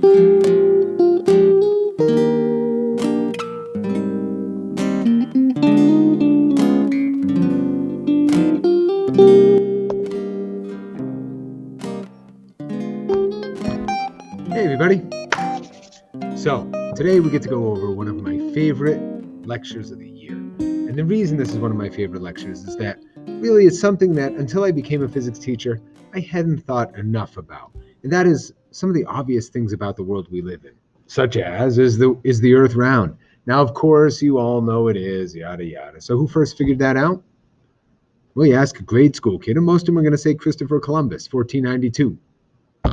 Hey everybody! So, today we get to go over one of my favorite lectures of the year. And the reason this is one of my favorite lectures is that really it's something that until I became a physics teacher, I hadn't thought enough about. And that is some of the obvious things about the world we live in, such as is the Earth round? Now, of course, you all know it is, yada yada. So who first figured that out? Well, you ask a grade school kid, and most of them are going to say Christopher Columbus, 1492.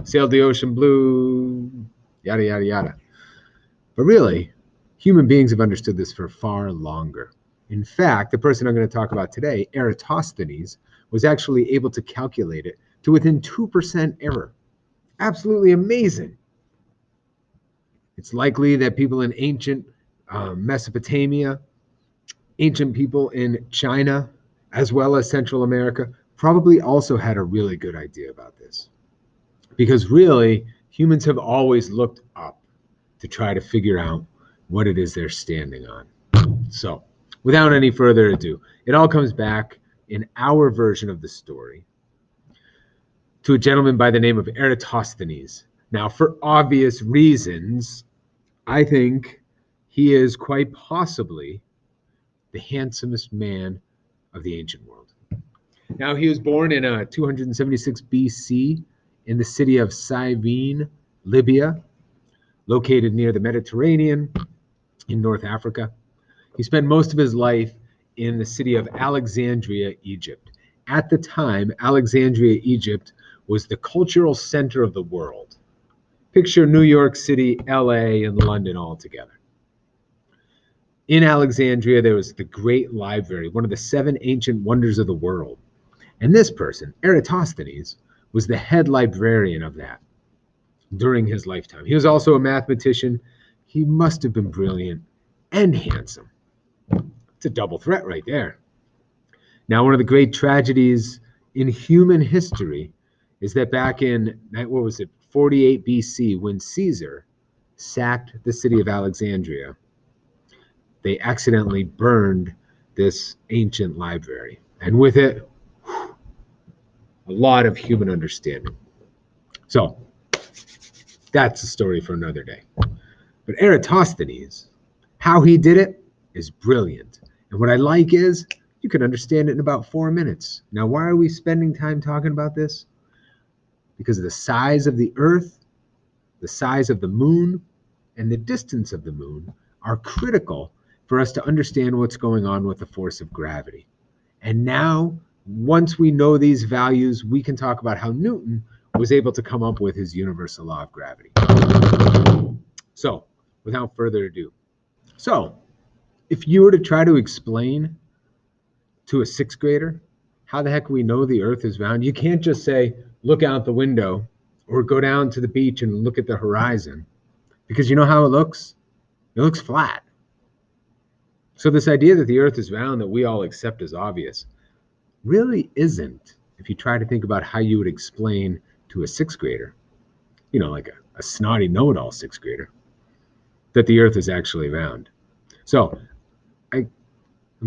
Sailed the ocean blue, yada, yada, yada. But really, human beings have understood this for far longer. In fact, the person I'm going to talk about today, Eratosthenes, was actually able to calculate it to within 2% error. Absolutely amazing. It's likely that people in ancient Mesopotamia, ancient people in China, as well as Central America, probably also had a really good idea about this. Because really, humans have always looked up to try to figure out what it is they're standing on. So, without any further ado, it all comes back in our version of the story to a gentleman by the name of Eratosthenes. Now, for obvious reasons, I think he is quite possibly the handsomest man of the ancient world. Now, he was born in 276 BC in the city of Cyrene, Libya, located near the Mediterranean in North Africa. He spent most of his life in the city of Alexandria, Egypt. At the time, Alexandria, Egypt was the cultural center of the world. Picture New York City, LA, and London all together. In Alexandria, there was the Great Library, one of the 7 ancient wonders of the world. And this person, Eratosthenes, was the head librarian of that during his lifetime. He was also a mathematician. He must have been brilliant and handsome. It's a double threat right there. Now, one of the great tragedies in human history is that back in, 48 BC, when Caesar sacked the city of Alexandria, they accidentally burned this ancient library. And with it, a lot of human understanding. So, that's a story for another day. But Eratosthenes, how he did it is brilliant. And what I like is you can understand it in about 4 minutes. Now, why are we spending time talking about this? Because the size of the Earth, the size of the moon, and the distance of the moon are critical for us to understand what's going on with the force of gravity. And now, once we know these values, we can talk about how Newton was able to come up with his universal law of gravity. So, without further ado. So, if you were to try to explain to a 6th grader how the heck we know the Earth is round, you can't just say, look out the window or go down to the beach and look at the horizon. Because you know how it looks? It looks flat. So this idea that the Earth is round that we all accept as obvious really isn't, if you try to think about how you would explain to a 6th grader, like a snotty know-it-all 6th grader, that the Earth is actually round. So I'm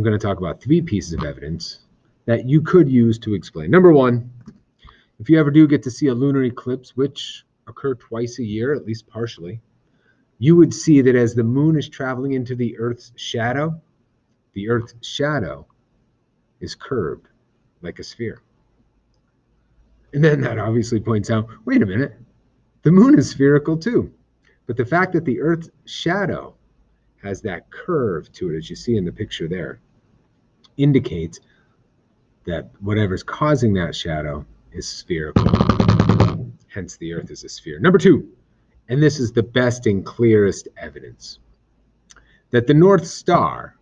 going to talk about 3 pieces of evidence that you could use to explain. Number 1, if you ever do get to see a lunar eclipse, which occur twice a year, at least partially, you would see that as the moon is traveling into the Earth's shadow is curved like a sphere. And then that obviously points out, wait a minute, the moon is spherical too. But the fact that the Earth's shadow has that curve to it, as you see in the picture there, indicates that whatever's causing that shadow is spherical. Hence, the Earth is a sphere. Number 2, and this is the best and clearest evidence, that the North Star,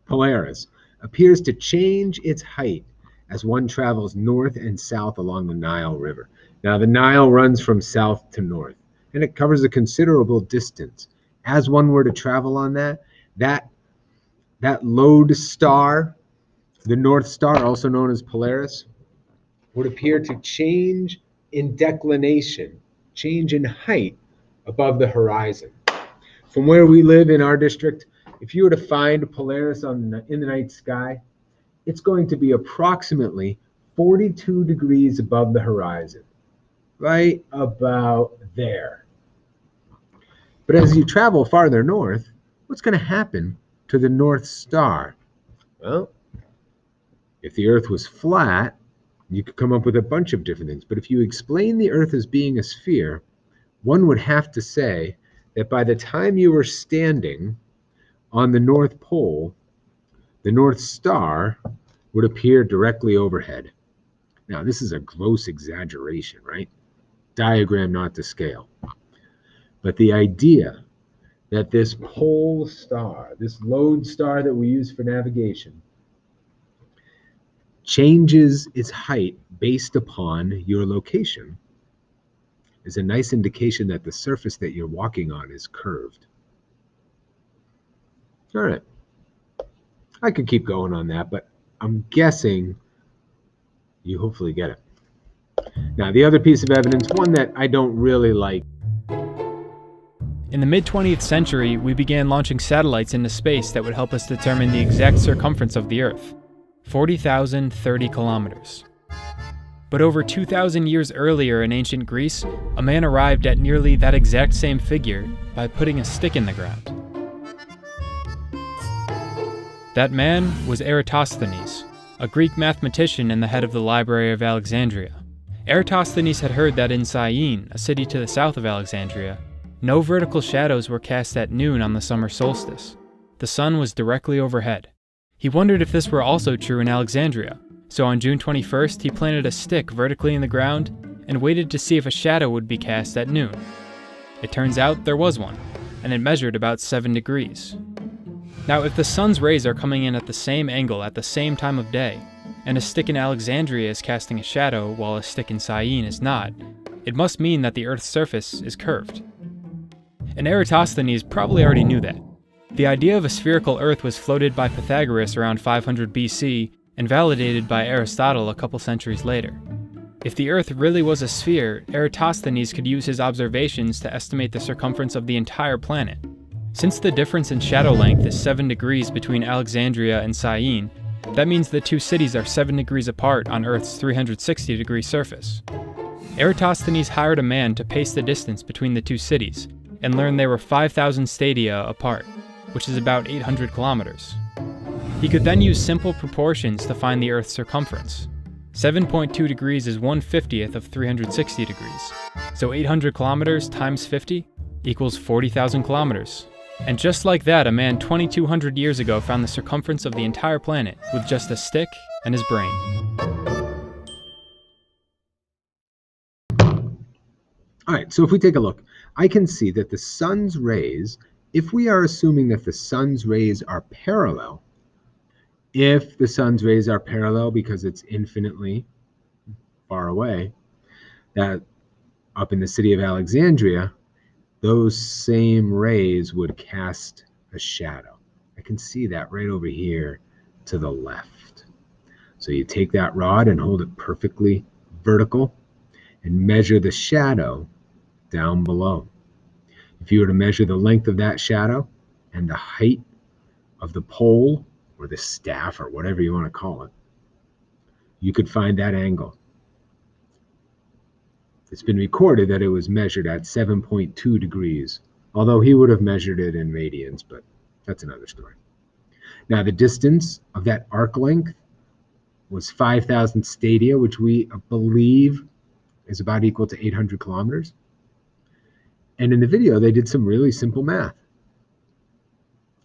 Polaris, appears to change its height as one travels north and south along the Nile River. Now, the Nile runs from south to north, and it covers a considerable distance. As one were to travel on that lodestar, the North Star, also known as Polaris, would appear to change in declination, change in height above the horizon. From where we live in our district, if you were to find Polaris in the night sky, it's going to be approximately 42 degrees above the horizon, right about there. But as you travel farther north, what's going to happen to the North Star? Well, if the Earth was flat, you could come up with a bunch of different things. But if you explain the Earth as being a sphere, one would have to say that by the time you were standing on the North Pole, the North Star would appear directly overhead. Now, this is a gross exaggeration, right? Diagram not to scale. But the idea that this pole star, this lodestar that we use for navigation, changes its height based upon your location is a nice indication that the surface that you're walking on is curved. All right. I could keep going on that, but I'm guessing you hopefully get it. Now, the other piece of evidence, one that I don't really like. In the mid-20th century, we began launching satellites into space that would help us determine the exact circumference of the Earth, 40,030 kilometers. But over 2,000 years earlier in ancient Greece, a man arrived at nearly that exact same figure by putting a stick in the ground. That man was Eratosthenes, a Greek mathematician and the head of the Library of Alexandria. Eratosthenes had heard that in Syene, a city to the south of Alexandria, no vertical shadows were cast at noon on the summer solstice. The sun was directly overhead. He wondered if this were also true in Alexandria, so on June 21st he planted a stick vertically in the ground and waited to see if a shadow would be cast at noon. It turns out there was one, and it measured about 7 degrees. Now, if the sun's rays are coming in at the same angle at the same time of day, and a stick in Alexandria is casting a shadow while a stick in Syene is not, it must mean that the Earth's surface is curved. And Eratosthenes probably already knew that. The idea of a spherical Earth was floated by Pythagoras around 500 BC and validated by Aristotle a couple centuries later. If the Earth really was a sphere, Eratosthenes could use his observations to estimate the circumference of the entire planet. Since the difference in shadow length is 7 degrees between Alexandria and Syene, that means the two cities are 7 degrees apart on Earth's 360-degree surface. Eratosthenes hired a man to pace the distance between the two cities, and learned they were 5,000 stadia apart, which is about 800 kilometers. He could then use simple proportions to find the Earth's circumference. 7.2 degrees is 1/50th of 360 degrees, so 800 kilometers times 50 equals 40,000 kilometers. And just like that, a man 2,200 years ago found the circumference of the entire planet with just a stick and his brain. All right, so if we take a look, I can see that the sun's rays, if we are assuming that the sun's rays are parallel, if the sun's rays are parallel because it's infinitely far away, that up in the city of Alexandria, those same rays would cast a shadow. I can see that right over here to the left. So you take that rod and hold it perfectly vertical and measure the shadow down below. If you were to measure the length of that shadow and the height of the pole or the staff or whatever you want to call it, you could find that angle. It's been recorded that it was measured at 7.2 degrees, although he would have measured it in radians, but that's another story. Now, the distance of that arc length was 5,000 stadia, which we believe is about equal to 800 kilometers. And in the video, they did some really simple math.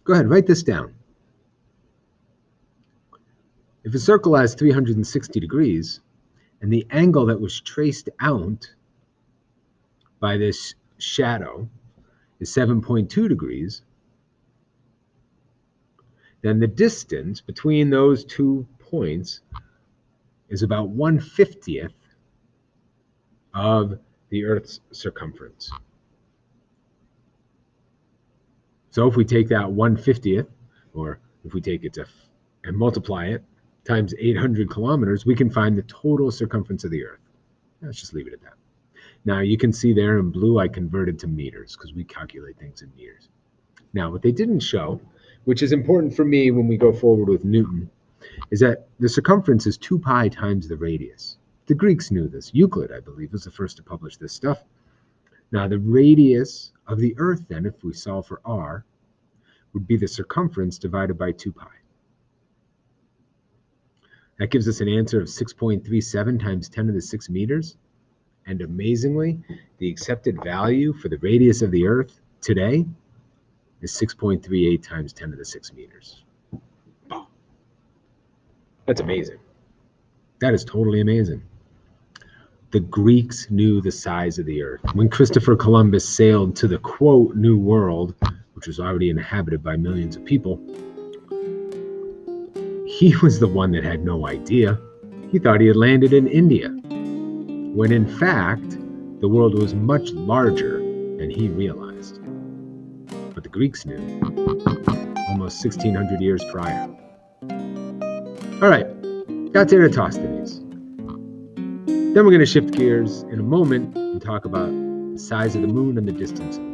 Go ahead, write this down. If a circle has 360 degrees, and the angle that was traced out by this shadow is 7.2 degrees, then the distance between those 2 points is about 1/50th of the Earth's circumference. So if we take that 1/50th, or if we take it and multiply it times 800 kilometers, we can find the total circumference of the Earth. Let's just leave it at that. Now you can see there in blue I converted to meters because we calculate things in meters. Now what they didn't show, which is important for me when we go forward with Newton, is that the circumference is 2 pi times the radius. The Greeks knew this. Euclid, I believe, was the first to publish this stuff. Now the radius of the Earth then, if we solve for r, would be the circumference divided by 2 pi. That gives us an answer of 6.37 times 10 to the 6 meters. And amazingly, the accepted value for the radius of the Earth today is 6.38 times 10 to the 6 meters. That's amazing. That is totally amazing. The Greeks knew the size of the Earth. When Christopher Columbus sailed to the, quote, New World, which was already inhabited by millions of people, he was the one that had no idea. He thought he had landed in India, when in fact, the world was much larger than he realized. But the Greeks knew, almost 1,600 years prior. All right, that's Eratosthenes. Then we're going to shift gears in a moment and talk about the size of the moon and the distance of the moon.